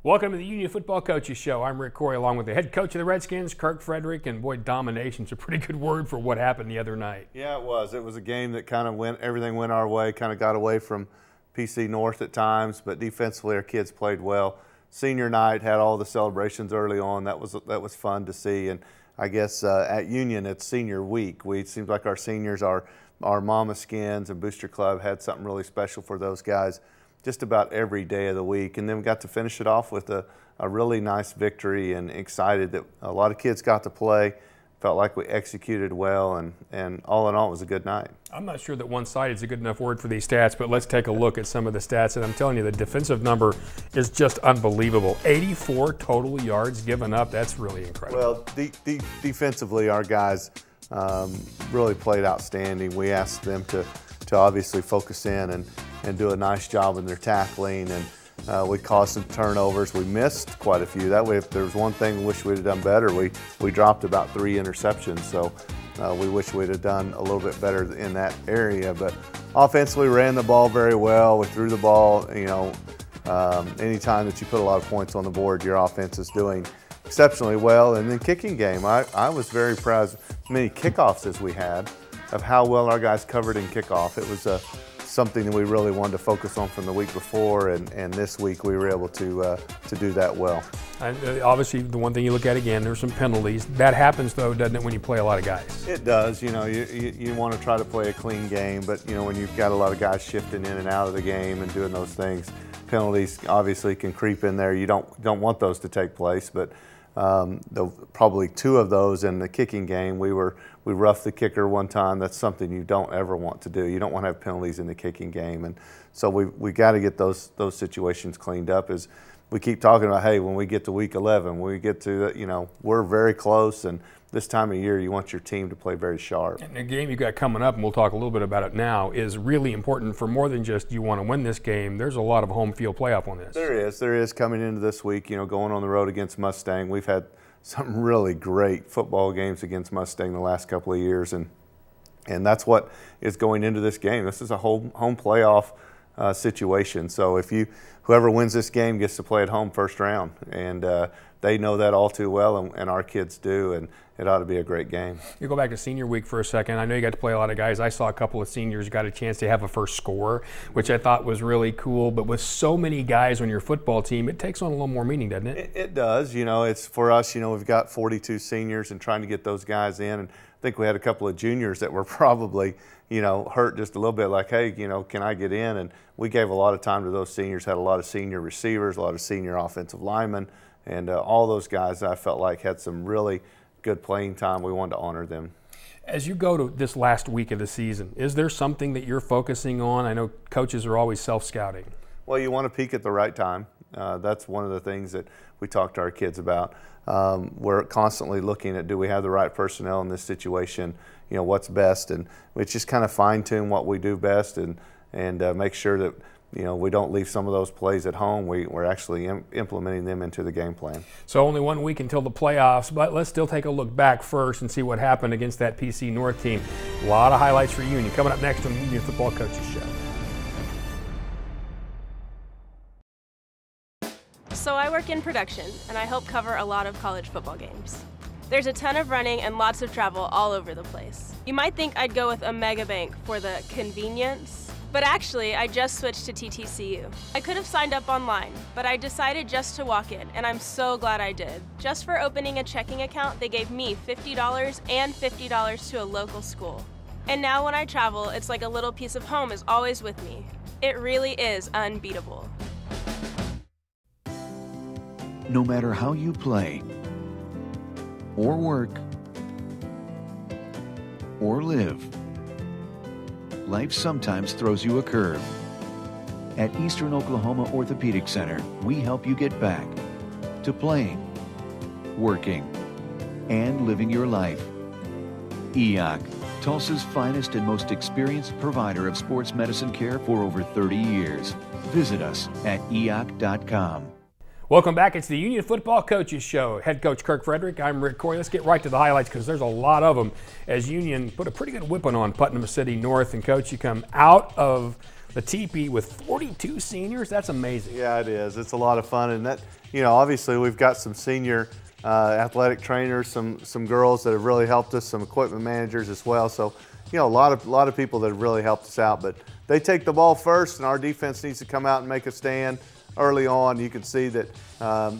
Welcome to the Union Football Coaches Show. I'm Rick Corey along with the head coach of the Redskins, Kirk Frederick, and boy, domination's a pretty good word for what happened the other night. Yeah, it was. It was a game that kind of everything went our way, kind of got away from PC North at times, but defensively our kids played well. Senior night had all the celebrations early on. That was fun to see. And I guess at Union it's senior week. It seems like our seniors, our Mama Skins and Booster Club had something really special for those guys just about every day of the week. And then we got to finish it off with a really nice victory, and excited that a lot of kids got to play. Felt like we executed well, and all in all, it was a good night. I'm not sure that one-sided is a good enough word for these stats, but let's take a look at some of the stats. And I'm telling you, the defensive number is just unbelievable. 84 total yards given up. That's really incredible. Well, defensively, our guys really played outstanding. We asked them to obviously focus in and do a nice job in their tackling, and we caused some turnovers. We missed quite a few. That way, if there was one thing we wish we'd have done better, we dropped about 3 interceptions. So we wish we'd have done a little bit better in that area. But offensively, we ran the ball very well. We threw the ball. You know, anytime that you put a lot of points on the board, your offense is doing exceptionally well. And then kicking game, I was very proud of as many kickoffs as we had, of how well our guys covered in kickoff. It was something that we really wanted to focus on from the week before, and this week we were able to do that well. And obviously, the one thing you look at again, there's some penalties. That happens, though, doesn't it, when you play a lot of guys? It does. You know, you want to try to play a clean game, but you know, when you've got a lot of guys shifting in and out of the game and doing those things, penalties obviously can creep in there. You don't want those to take place, but probably 2 of those in the kicking game. We roughed the kicker one time. That's something you don't ever want to do. You don't want to have penalties in the kicking game, and so we got to get those situations cleaned up. As we keep talking about, hey, when we get to week 11, when we get to we're very close, and this time of year you want your team to play very sharp. And the game you got coming up, and we'll talk a little bit about it now, is really important for more than just you want to win this game. There's a lot of home field playoff on this. There is coming into this week. You know, going on the road against Mustang. We've had some really great football games against Mustang the last couple of years, and that's what is going into this game. This is a home playoff situation. So whoever wins this game gets to play at home first round, and they know that all too well, and our kids do, and it ought to be a great game. You go back to senior week for a second. I know you got to play a lot of guys. I saw a couple of seniors got a chance to have a first score, which I thought was really cool. But with so many guys on your football team, it takes on a little more meaning, doesn't it? It does. You know, it's for us, we've got 42 seniors and trying to get those guys in. And I think we had a couple of juniors that were probably, hurt just a little bit, like, hey, can I get in? And we gave a lot of time to those seniors, had a lot of senior receivers, a lot of senior offensive linemen, and all those guys I felt like had some really good playing time. We wanted to honor them. As you go to this last week of the season, is there something that you're focusing on? I know coaches are always self-scouting. Well, you want to peak at the right time. That's one of the things that we talk to our kids about. We're constantly looking at, do we have the right personnel in this situation? What's best? And we just kind of fine-tune what we do best, and make sure that we don't leave some of those plays at home. We're actually implementing them into the game plan. So only 1 week until the playoffs, but let's still take a look back first and see what happened against that PC North team. A lot of highlights for Union coming up next on the Union Football Coaches Show. So I work in production, and I help cover a lot of college football games. There's a ton of running and lots of travel all over the place. You might think I'd go with a mega bank for the convenience, but actually I just switched to TTCU. I could have signed up online, but I decided just to walk in, and I'm so glad I did. Just for opening a checking account, they gave me $50 and $50 to a local school. And now when I travel, it's like a little piece of home is always with me. It really is unbeatable. No matter how you play, or work, or live, life sometimes throws you a curve. At Eastern Oklahoma Orthopedic Center, we help you get back to playing, working, and living your life. EOC, Tulsa's finest and most experienced provider of sports medicine care for over 30 years. Visit us at eoc.com. Welcome back. It's the Union Football Coaches Show. Head coach Kirk Frederick. I'm Rick Corey. Let's get right to the highlights because there's a lot of them as Union put a pretty good whipping on Putnam City North. And, Coach, you come out of the teepee with 42 seniors. That's amazing. Yeah, it is. It's a lot of fun, and that, obviously we've got some senior athletic trainers, some girls that have really helped us, some equipment managers as well. So, a lot of people that have really helped us out. But they take the ball first, and our defense needs to come out and make a stand early on. You can see that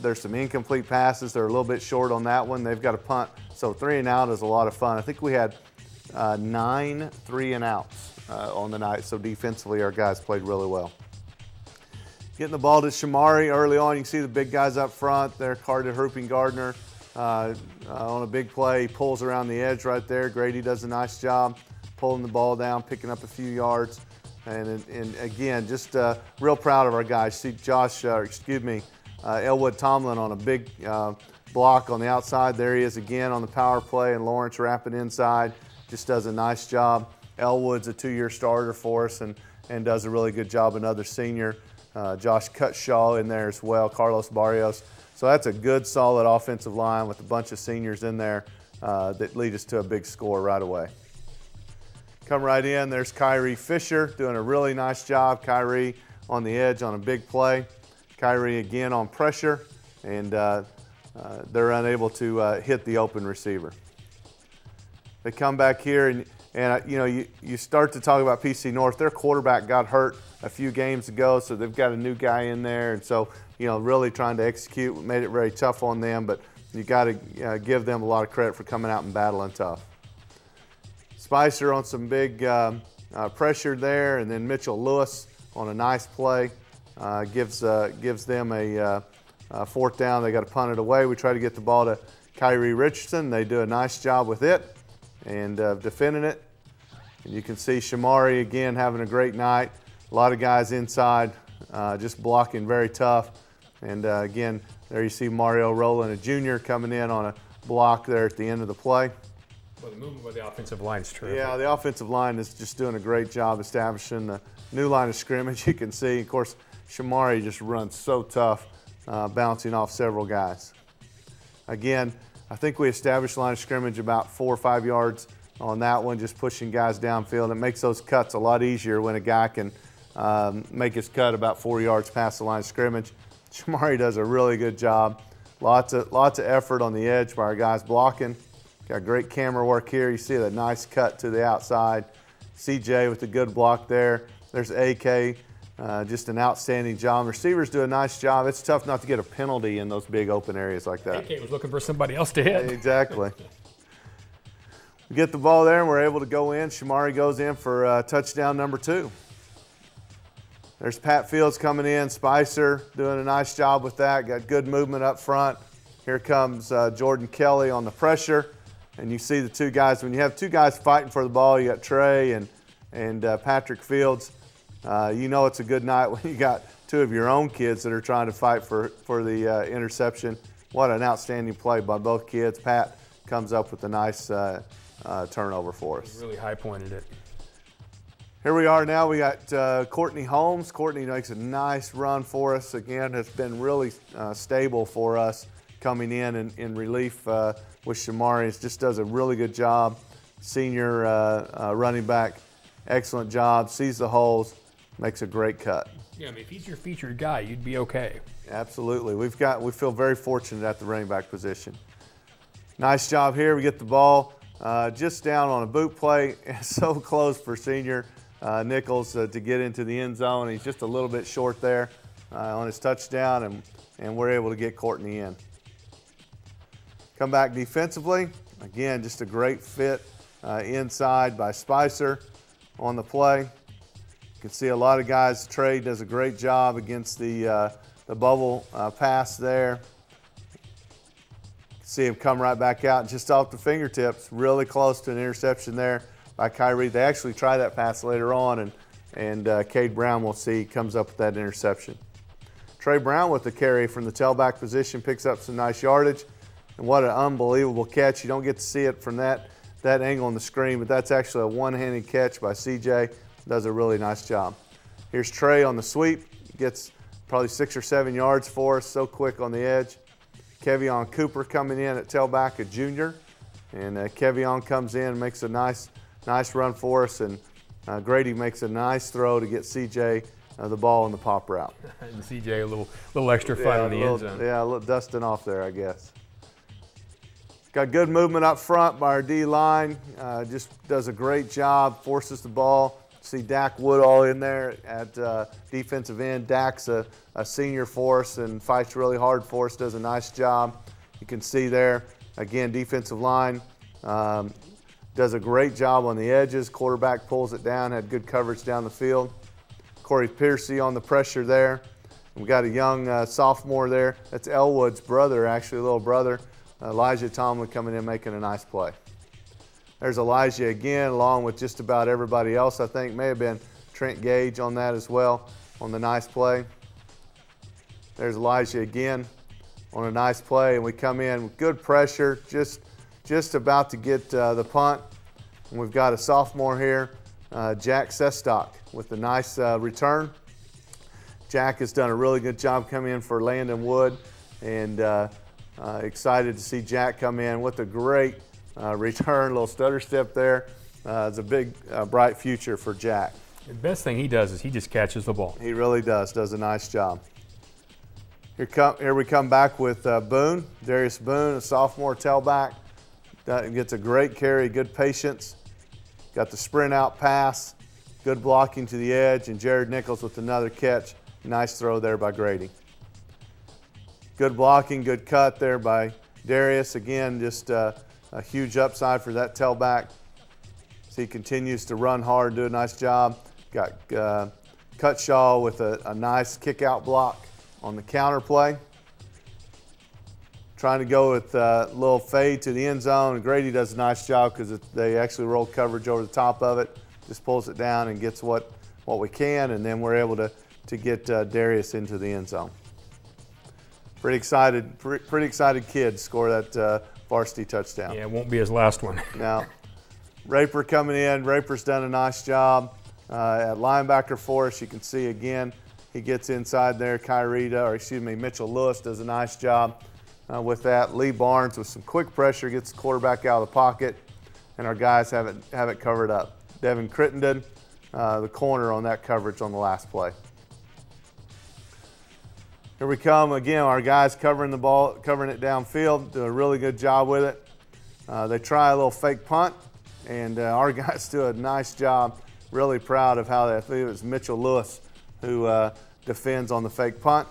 there's some incomplete passes. They're a little bit short on that one. They've got a punt. So 3 and out is a lot of fun. I think we had 9 3 and outs on the night. So defensively, our guys played really well. Getting the ball to Shamari early on. You can see the big guys up front there. Carter Hooping Gardner on a big play. He pulls around the edge right there. Grady does a nice job pulling the ball down, picking up a few yards. And again, just real proud of our guys. See Elwood Tomlin on a big block on the outside. There he is again on the power play, and Lawrence wrapping inside. Just does a nice job. Elwood's a 2-year starter for us and does a really good job. Another senior. Josh Cutshaw in there as well, Carlos Barrios. So that's a good, solid offensive line with a bunch of seniors in there that lead us to a big score right away. Come right in, there's Kyrie Fisher doing a really nice job. Kyrie on the edge on a big play. Kyrie again on pressure, and they're unable to hit the open receiver. They come back here, and you start to talk about PC North. Their quarterback got hurt a few games ago, so they've got a new guy in there, and so really trying to execute. Made it very tough on them, but you got to give them a lot of credit for coming out and battling tough. Spicer on some big pressure there, and then Mitchell Lewis on a nice play gives them a 4th down. They got to punt it away. We try to get the ball to Kyrie Richardson. They do a nice job with it and defending it. And you can see Shamari again having a great night. A lot of guys inside just blocking very tough. And again, there you see Mario Rowland, a junior, coming in on a block there at the end of the play. Well, the movement with the offensive line is terrific. Yeah, the offensive line is just doing a great job establishing the new line of scrimmage. You can see, of course, Shamari just runs so tough, bouncing off several guys. Again, I think we established line of scrimmage about 4 or 5 yards on that one, just pushing guys downfield. It makes those cuts a lot easier when a guy can make his cut about 4 yards past the line of scrimmage. Shamari does a really good job. Lots of effort on the edge by our guys blocking. Got great camera work here. You see that nice cut to the outside. CJ with a good block there. There's AK, just an outstanding job. Receivers do a nice job. It's tough not to get a penalty in those big open areas like that. AK was looking for somebody else to hit. Exactly. We get the ball there and we're able to go in. Shamari goes in for touchdown number 2. There's Pat Fields coming in. Spicer doing a nice job with that. Got good movement up front. Here comes Jordan Kelly on the pressure. And you see the 2 guys. When you have 2 guys fighting for the ball, you got Trey and Patrick Fields. It's a good night when you got 2 of your own kids that are trying to fight for the interception. What an outstanding play by both kids. Pat comes up with a nice turnover for us. He really high-pointed it. Here we are now. We got Courtney Holmes. Courtney makes a nice run for us. Again, has been really stable for us coming in relief with Shamari. Just does a really good job. Senior running back, excellent job. Sees the holes, makes a great cut. Yeah, if he's your featured guy, you'd be okay. Absolutely. We feel very fortunate at the running back position. Nice job here. We get the ball just down on a boot play. So close for senior Nichols to get into the end zone. He's just a little bit short there on his touchdown, and we're able to get Courtney in. Come back defensively. Again, just a great fit inside by Spicer on the play. You can see a lot of guys. Trey does a great job against the bubble pass there. See him come right back out just off the fingertips, really close to an interception there by Kyrie. They actually try that pass later on, and Cade Brown, we'll see, comes up with that interception. Trey Brown with the carry from the tailback position, picks up some nice yardage. And what an unbelievable catch. You don't get to see it from that angle on the screen, but that's actually a one-handed catch by CJ. Does a really nice job. Here's Trey on the sweep. Gets probably 6 or 7 yards for us, so quick on the edge. Kevion Cooper coming in at tailback, a junior. And Kevion comes in and makes a nice run for us. And Grady makes a nice throw to get CJ the ball in the pop route. And CJ a little extra fun in the end zone. Yeah, a little dusting off there, I guess. Got good movement up front by our D-line. Just does a great job, forces the ball. See Dak Woodall in there at defensive end. Dak's a senior for us and fights really hard for us, does a nice job. You can see there, again, defensive line does a great job on the edges. Quarterback pulls it down, had good coverage down the field. Corey Piercy on the pressure there. We got a young sophomore there. That's Elwood's brother, actually, little brother. Elijah Tomlin coming in making a nice play. There's Elijah again, along with just about everybody else, I think. May have been Trent Gage on that as well, on the nice play. There's Elijah again on a nice play, and we come in with good pressure, just about to get the punt. And we've got a sophomore here, Jack Sestock, with a nice return. Jack has done a really good job coming in for Landon Wood, and excited to see Jack come in with a great return, little stutter step there. It's a big, bright future for Jack. The best thing he does is he just catches the ball. He really does a nice job. Here we come back with Boone, Darius Boone, a sophomore tailback. Gets a great carry, good patience. Got the sprint out pass, good blocking to the edge, and Jared Nichols with another catch. Nice throw there by Grady. Good blocking, good cut there by Darius. Again, just a huge upside for that tailback. So he continues to run hard, do a nice job. Got Cutshaw with a nice kick-out block on the counter play. Trying to go with a little fade to the end zone, and Grady does a nice job because they actually roll coverage over the top of it. Just pulls it down and gets what we can, and then we're able to get Darius into the end zone. Pretty excited kid score that varsity touchdown. Yeah, it won't be his last one. Now, Raper coming in. Raper's done a nice job at linebacker for us. You can see again, he gets inside there. Mitchell Lewis does a nice job with that. Lee Barnes with some quick pressure gets the quarterback out of the pocket, and our guys have it covered up. Devin Crittenden, the corner on that coverage on the last play. Here we come again. Our guys covering the ball, covering it downfield, do a really good job with it. They try a little fake punt, and our guys do a nice job. Really proud of how I think it was Mitchell Lewis who defends on the fake punt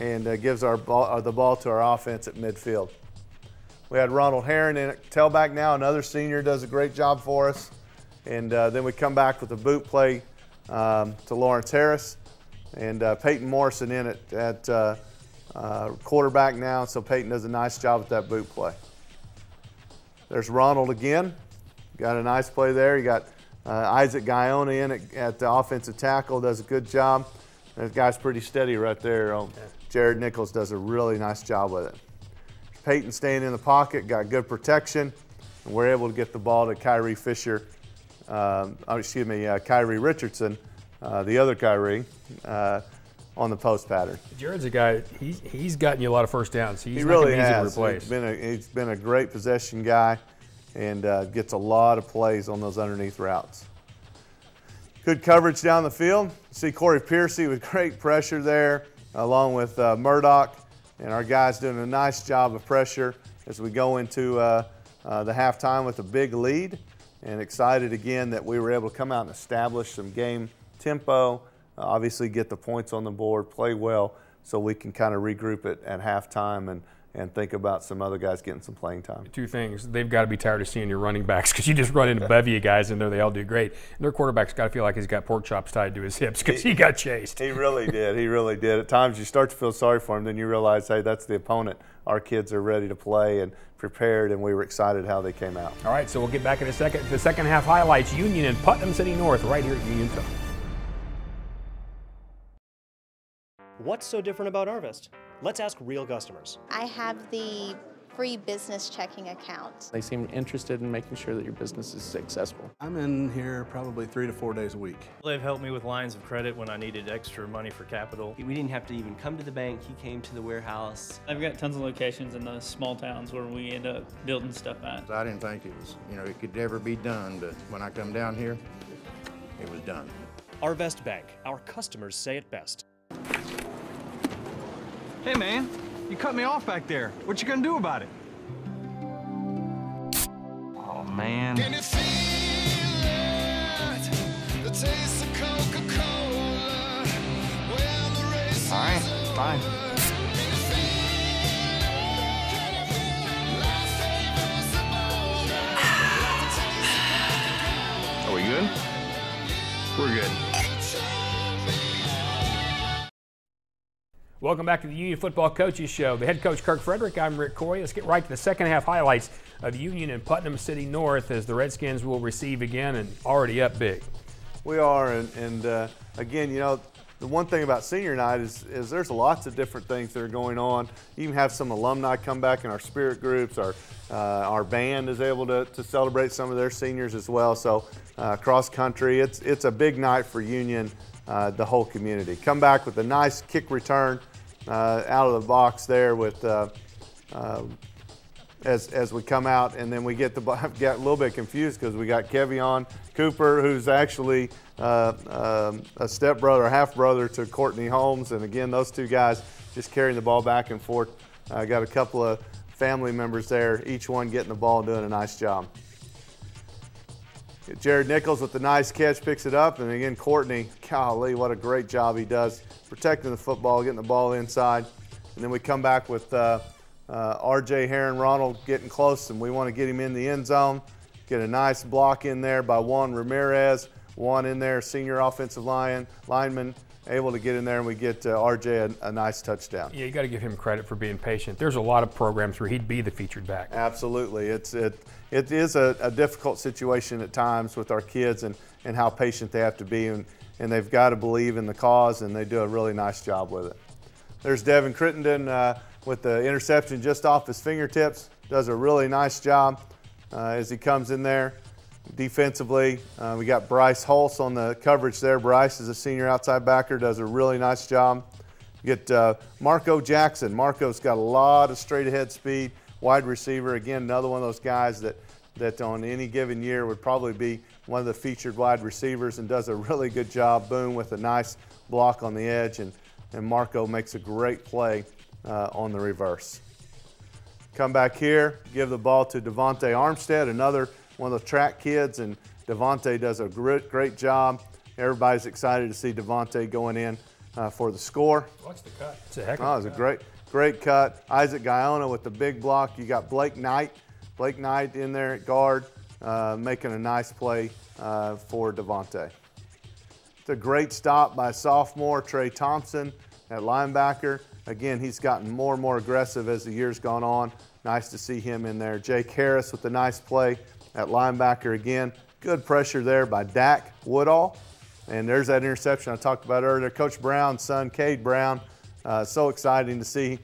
and gives the ball to our offense at midfield. We had Ronald Herron in at tailback now. Another senior does a great job for us. And then we come back with a boot play to Lawrence Harris. And Peyton Morrison in it at quarterback now, so Peyton does a nice job with that boot play. There's Ronald again. Got a nice play there. You got Isaac Guyona in at the offensive tackle, does a good job. That guy's pretty steady right there. Jared Nichols does a really nice job with it. Peyton staying in the pocket, got good protection, and we're able to get the ball to Kyrie Richardson, the other Kyrie, on the post pattern. Jared's a guy, he's gotten you a lot of first downs. He's really easy to has. replace. He's been a great possession guy and gets a lot of plays on those underneath routes. Good coverage down the field. See Corey Piercy with great pressure there, along with Murdoch, and our guys doing a nice job of pressure as we go into the halftime with a big lead, and excited again that we were able to come out and establish some game tempo, obviously get the points on the board, play well, so we can kind of regroup it at halftime and think about some other guys getting some playing time. Two things. They've got to be tired of seeing your running backs because you just run into a bevy of guys in there. They all do great. And their quarterback's got to feel like he's got pork chops tied to his hips because he got chased. He really did. He really did. At times you start to feel sorry for him. Then you realize, hey, that's the opponent. Our kids are ready to play and prepared, and we were excited how they came out. All right, so we'll get back in a second. The second half highlights Union and Putnam City North right here at Union Film. What's so different about Arvest? Let's ask real customers. I have the free business checking account. They seem interested in making sure that your business is successful. I'm in here probably 3 to 4 days a week. They've helped me with lines of credit when I needed extra money for capital. We didn't have to even come to the bank. He came to the warehouse. I've got tons of locations in the small towns where we end up building stuff at. I didn't think it was, it could ever be done, but when I come down here, it was done. Arvest Bank. Our customers say it best. Hey man, you cut me off back there. What you gonna do about it? Oh man. Can you feel it? The taste of Coca-Cola. Well, the race All right, fine. Are we good? We're good. Welcome back to the Union Football Coaches Show. The head coach, Kirk Frederick. I'm Rick Coy. Let's get right to the second half highlights of Union and Putnam City North as the Redskins will receive again and already up big. We are, and again, you know, the one thing about senior night is there's lots of different things that are going on. You even have some alumni come back in our spirit groups. Our band is able to celebrate some of their seniors as well. So cross country, it's a big night for Union, the whole community. Come back with a nice kick return out of the box there with as we come out, and then we get a little bit confused because we got Kevion Cooper, who's actually a stepbrother, half brother to Courtney Holmes, and again, those two guys just carrying the ball back and forth. Got a couple of family members there, each one getting the ball and doing a nice job. Jared Nichols with the nice catch, picks it up, and again, Courtney, golly, what a great job he does protecting the football, getting the ball inside. And then we come back with R.J. Heron Ronald getting close, and we want to get him in the end zone. Get a nice block in there by Juan Ramirez. Juan in there, senior offensive lineman, able to get in there, and we get R.J. a nice touchdown. Yeah, you got to give him credit for being patient. There's a lot of programs where he'd be the featured back. Absolutely. It is a difficult situation at times with our kids and how patient they have to be, and they've got to believe in the cause, and they do a really nice job with it. There's Devin Crittenden with the interception just off his fingertips. Does a really nice job as he comes in there. Defensively, we got Bryce Hulse on the coverage there. Bryce is a senior outside backer, does a really nice job. You get Marco Jackson. Marco's got a lot of straight ahead speed, wide receiver. Again, another one of those guys that on any given year would probably be one of the featured wide receivers and does a really good job. Boom with a nice block on the edge, and Marco makes a great play on the reverse. Come back here, give the ball to Devontae Armstead, another one of the track kids, and Devontae does a great job. Everybody's excited to see Devontae going in for the score. What's the cut? It's a heck of a cut. It's a great cut. Isaac Guyona with the big block. You got Blake Knight in there at guard, making a nice play for Devontae. It's a great stop by sophomore Trey Thompson at linebacker. Again, he's gotten more and more aggressive as the year's gone on. Nice to see him in there. Jake Harris with a nice play at linebacker again. Good pressure there by Dak Woodall. And there's that interception I talked about earlier. Coach Brown's son, Cade Brown, so exciting to see.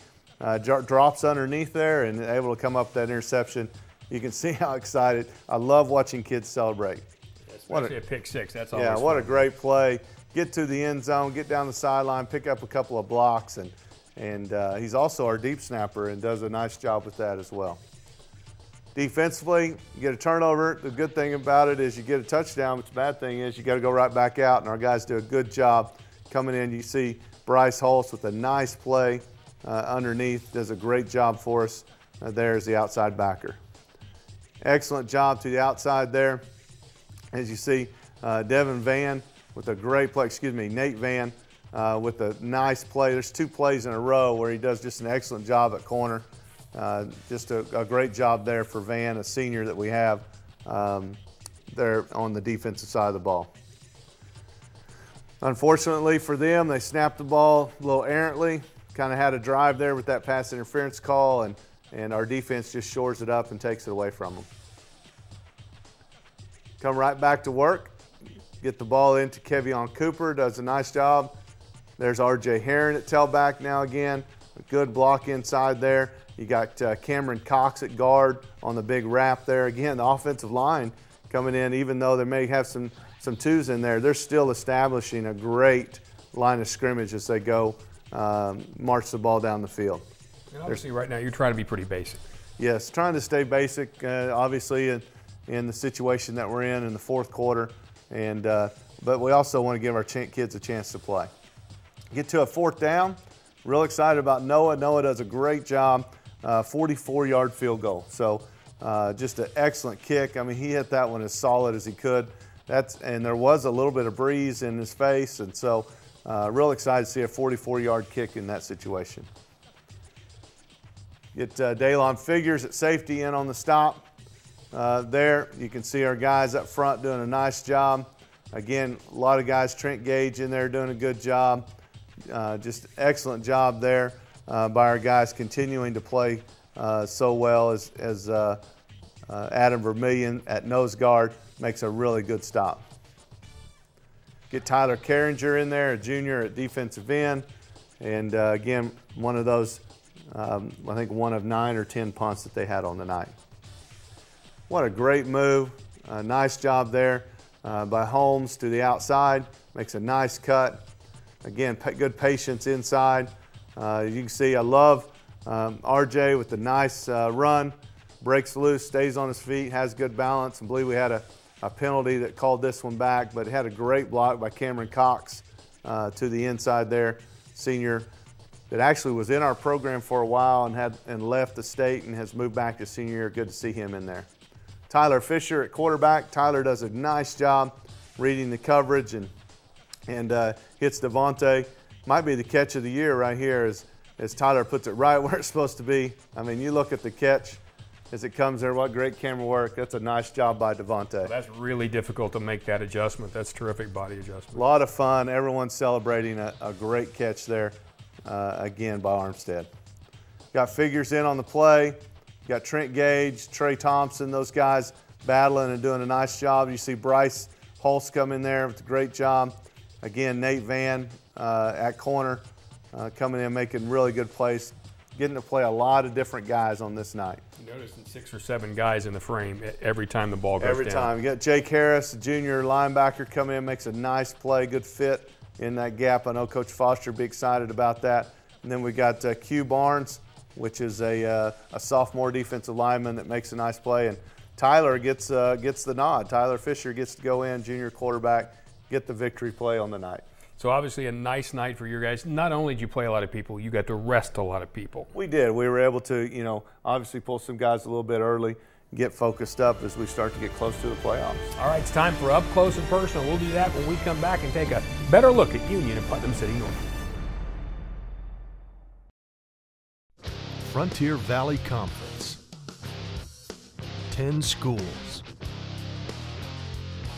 Drops underneath there and able to come up with that interception. You can see how excited. I love watching kids celebrate. Especially a pick six. That's always what fun. A great play. Get to the end zone, get down the sideline, pick up a couple of blocks, and he's also our deep snapper and does a nice job with that as well. Defensively, you get a turnover. The good thing about it is you get a touchdown, but the bad thing is you got to go right back out, and our guys do a good job coming in. You see Bryce Hulse with a nice play underneath, does a great job for us there as the outside backer. Excellent job to the outside there. As you see, Devin Van with a great play, Nate Van with a nice play. There's two plays in a row where he does just an excellent job at corner. Just a great job there for Van, a senior that we have there on the defensive side of the ball. Unfortunately for them, they snapped the ball a little errantly, kind of had a drive there with that pass interference call, and our defense just shores it up and takes it away from them. Come right back to work, get the ball into Kevion Cooper, does a nice job. There's R.J. Heron at tailback now again, a good block inside there. You got Cameron Cox at guard on the big wrap there. Again, the offensive line coming in, even though they may have some twos in there, they're still establishing a great line of scrimmage as they go march the ball down the field. And obviously right now you're trying to be pretty basic. Yes, trying to stay basic, obviously in the situation that we're in the fourth quarter. And but we also want to give our kids a chance to play. Get to a 4th down. Real excited about Noah. Noah does a great job, 44-yard field goal. So just an excellent kick. I mean, he hit that one as solid as he could. And there was a little bit of breeze in his face, and so real excited to see a 44-yard kick in that situation. Get Daylon Figures at safety in on the stop. There, you can see our guys up front doing a nice job. Again, a lot of guys, Trent Gage in there doing a good job. Just excellent job there by our guys continuing to play so well as Adam Vermillion at nose guard makes a really good stop. Get Tyler Carringer in there, a junior at defensive end. And again, one of those, I think 1 of 9 or 10 punts that they had on the night. What a great move. Nice job there by Holmes to the outside. Makes a nice cut. Again, good patience inside. You can see I love RJ with the nice run. Breaks loose, stays on his feet, has good balance. I believe we had a penalty that called this one back, but it had a great block by Cameron Cox to the inside there. Senior that actually was in our program for a while and left the state and has moved back to senior year. Good to see him in there. Tyler Fisher at quarterback. Tyler does a nice job reading the coverage and hits Devontae. Might be the catch of the year right here as Tyler puts it right where it's supposed to be. I mean, you look at the catch as it comes there. What great camera work. That's a nice job by Devontae. Well, that's really difficult to make that adjustment. That's terrific body adjustment. A lot of fun. Everyone's celebrating a great catch there, again, by Armstead. Got Figures in on the play. Got Trent Gage, Trey Thompson, those guys battling and doing a nice job. You see Bryce Hulse come in there with a great job. Again, Nate Van at corner coming in, making really good plays. Getting to play a lot of different guys on this night. Noticing 6 or 7 guys in the frame every time the ball goes down. Every time. You got Jake Harris, a junior linebacker, coming in, makes a nice play, good fit in that gap. I know Coach Foster will be excited about that. And then we got Q Barnes, which is a sophomore defensive lineman that makes a nice play. And Tyler gets the nod. Tyler Fisher gets to go in, junior quarterback, get the victory play on the night. So obviously a nice night for your guys. Not only did you play a lot of people, you got to rest a lot of people. We did. We were able to, obviously pull some guys a little bit early, get focused up as we start to get close to the playoffs. All right, it's time for Up Close and Personal. We'll do that when we come back and take a better look at Union and Putnam City North. Frontier Valley Conference. 10 schools.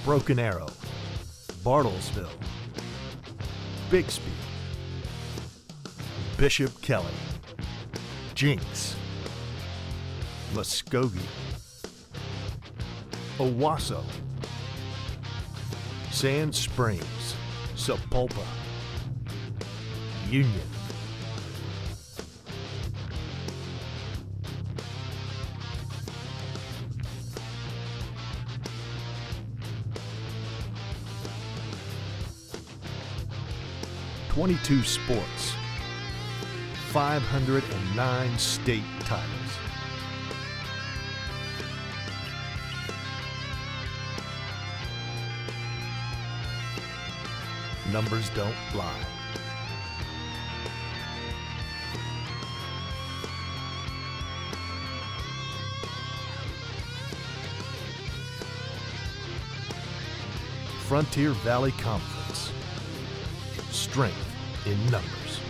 Broken Arrow, Bartlesville, Bixby, Bishop Kelly, Jinx, Muskogee, Owasso, Sand Springs, Sapulpa, Union. .22 sports, 509 state titles. Numbers don't lie. Frontier Valley Conference. Strength in numbers.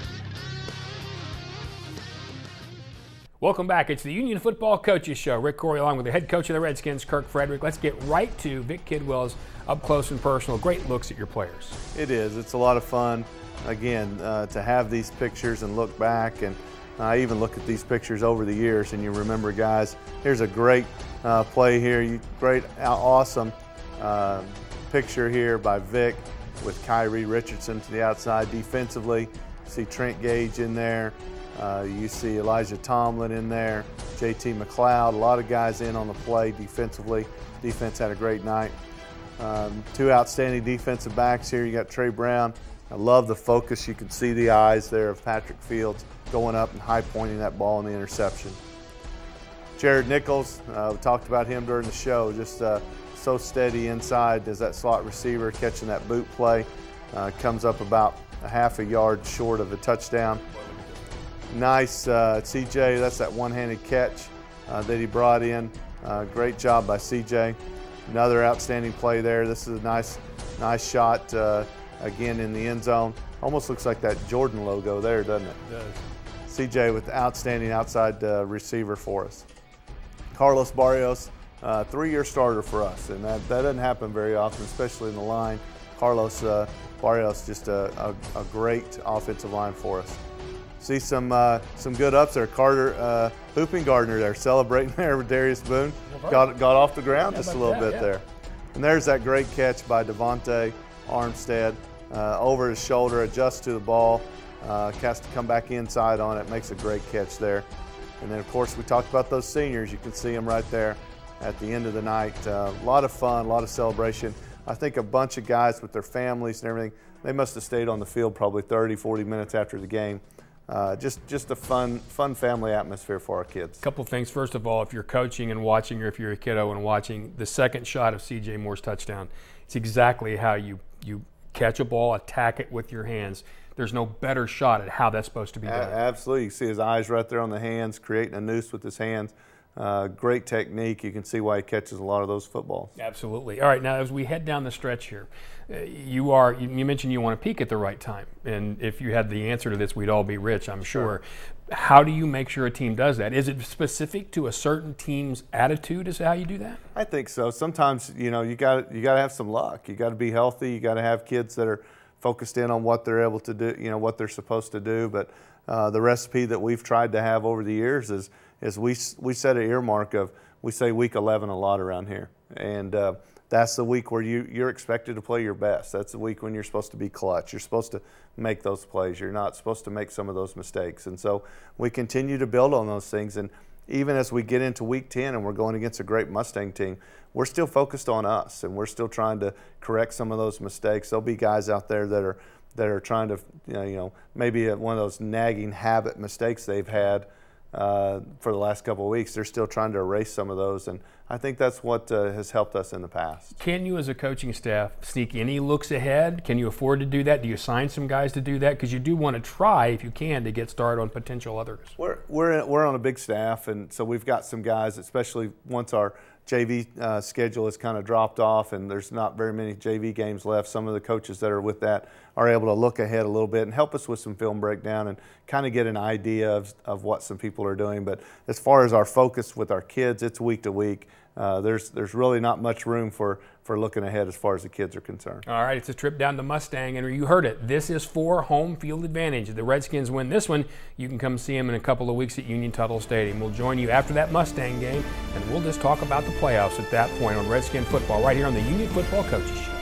Welcome back. It's the Union Football Coaches Show. Rick Corey along with the head coach of the Redskins, Kirk Frederick. Let's get right to Vic Kidwell's Up Close and Personal. Great looks at your players. It is. It's a lot of fun, again, to have these pictures and look back. And I even look at these pictures over the years and you remember, guys, here's a great play here. Great, awesome picture here by Vic with Kyrie Richardson to the outside defensively. You see Trent Gage in there. You see Elijah Tomlin in there. JT McLeod, a lot of guys in on the play defensively. Defense had a great night. 2 outstanding defensive backs here. You got Trey Brown. I love the focus. You can see the eyes there of Patrick Fields going up and high pointing that ball in the interception. Jared Nichols, we talked about him during the show. Just so steady inside as that slot receiver, catching that boot play. Comes up about a half a yard short of a touchdown. Nice, CJ, that's that one-handed catch that he brought in. Great job by CJ. Another outstanding play there. This is a nice shot, again in the end zone. Almost looks like that Jordan logo there, doesn't it? It does. CJ with outstanding outside receiver for us. Carlos Barrios, 3-year starter for us, and that doesn't happen very often, especially in the line. Carlos Barrios, just a great offensive line for us. See some good ups there. Carter Hooping Gardner there celebrating there with Darius Boone. Got off the ground just a little bit there. And there's that great catch by Devontae Armstead. Over his shoulder, adjusts to the ball, has to come back inside on it, makes a great catch there. And then, of course, we talked about those seniors. You can see them right there at the end of the night. A lot of fun, a lot of celebration. I think a bunch of guys with their families and everything, they must have stayed on the field probably 30, 40 minutes after the game. Just a fun family atmosphere for our kids. A couple of things. First of all, if you're coaching and watching, or if you're a kiddo and watching, the second shot of CJ Moore's touchdown, it's exactly how you catch a ball, attack it with your hands. There's no better shot at how that's supposed to be done. Absolutely. You see his eyes right there on the hands, creating a noose with his hands. Great technique. You can see why he catches a lot of those footballs. Absolutely. All right, now as we head down the stretch here, you mentioned you want to peak at the right time. And if you had the answer to this, we'd all be rich, I'm sure. How do you make sure a team does that? Is it specific to a certain team's attitude as to how you do that? I think so. Sometimes, you got to have some luck. You got to be healthy. You got to have kids that are focused in on what they're able to do, what they're supposed to do. But the recipe that we've tried to have over the years is we set an earmark of, we say week 11 a lot around here. And that's the week where you're expected to play your best. That's the week when you're supposed to be clutch. You're supposed to make those plays. You're not supposed to make some of those mistakes. And so we continue to build on those things. And even as we get into week 10 and we're going against a great Mustang team, we're still focused on us, and we're still trying to correct some of those mistakes. There'll be guys out there that are trying to, maybe one of those nagging habit mistakes they've had for the last couple of weeks. They're still trying to erase some of those, and I think that's what has helped us in the past. Can you, as a coaching staff, sneak any looks ahead? Can you afford to do that? Do you assign some guys to do that? Because you do want to try, if you can, to get started on potential others. We're on a big staff, and so we've got some guys, especially once our JV schedule has kind of dropped off and there's not very many JV games left. Some of the coaches that are with that are able to look ahead a little bit and help us with some film breakdown and kind of get an idea of what some people are doing. But as far as our focus with our kids, it's week to week. There's really not much room for looking ahead as far as the kids are concerned. All right, it's a trip down to Mustang, and you heard it. This is for home field advantage. If the Redskins win this one, you can come see them in a couple of weeks at Union Tuttle Stadium. We'll join you after that Mustang game, and we'll just talk about the playoffs at that point on Redskin football right here on the Union Football Coaches Show.